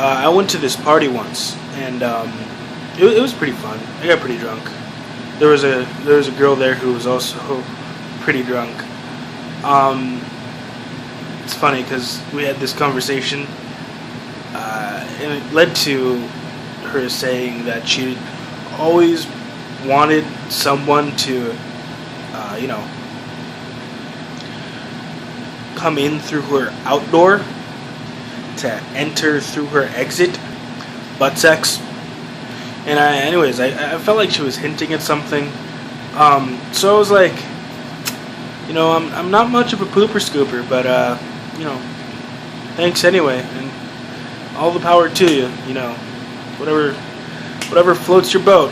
I went to this party once, and it was pretty fun. I got pretty drunk. There was a girl there who was also pretty drunk. It's funny because we had this conversation, and it led to her saying that she always wanted someone to, come in through her outdoor to enter through her exit, butt sex. And I felt like she was hinting at something. So I was like, I'm not much of a pooper scooper, but thanks anyway, and all the power to you. Whatever floats your boat,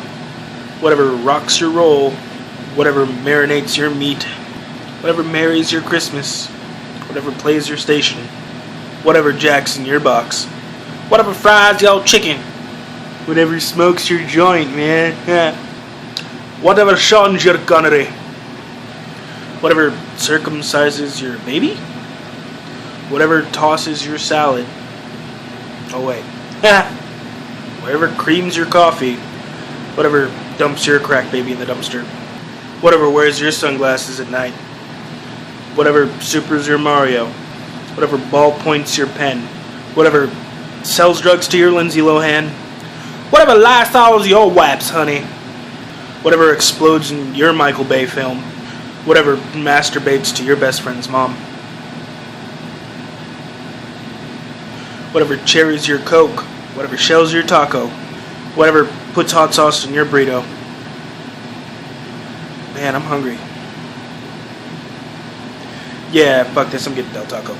whatever rocks your roll, whatever marinates your meat, whatever marries your Christmas, whatever plays your station, whatever jacks in your box, whatever fries your chicken, whatever smokes your joint, man, whatever shawns your gunnery, whatever circumcises your baby, whatever tosses your salad. Oh wait, whatever creams your coffee, whatever dumps your crack baby in the dumpster, whatever wears your sunglasses at night, whatever supers your Mario, whatever ballpoints your pen, whatever sells drugs to your Lindsay Lohan, whatever Lysol's your wipes, honey, whatever explodes in your Michael Bay film, whatever masturbates to your best friend's mom, whatever cherries your Coke, whatever shells your taco, whatever puts hot sauce in your burrito. Man, I'm hungry. Yeah, fuck this, I'm getting Del Taco.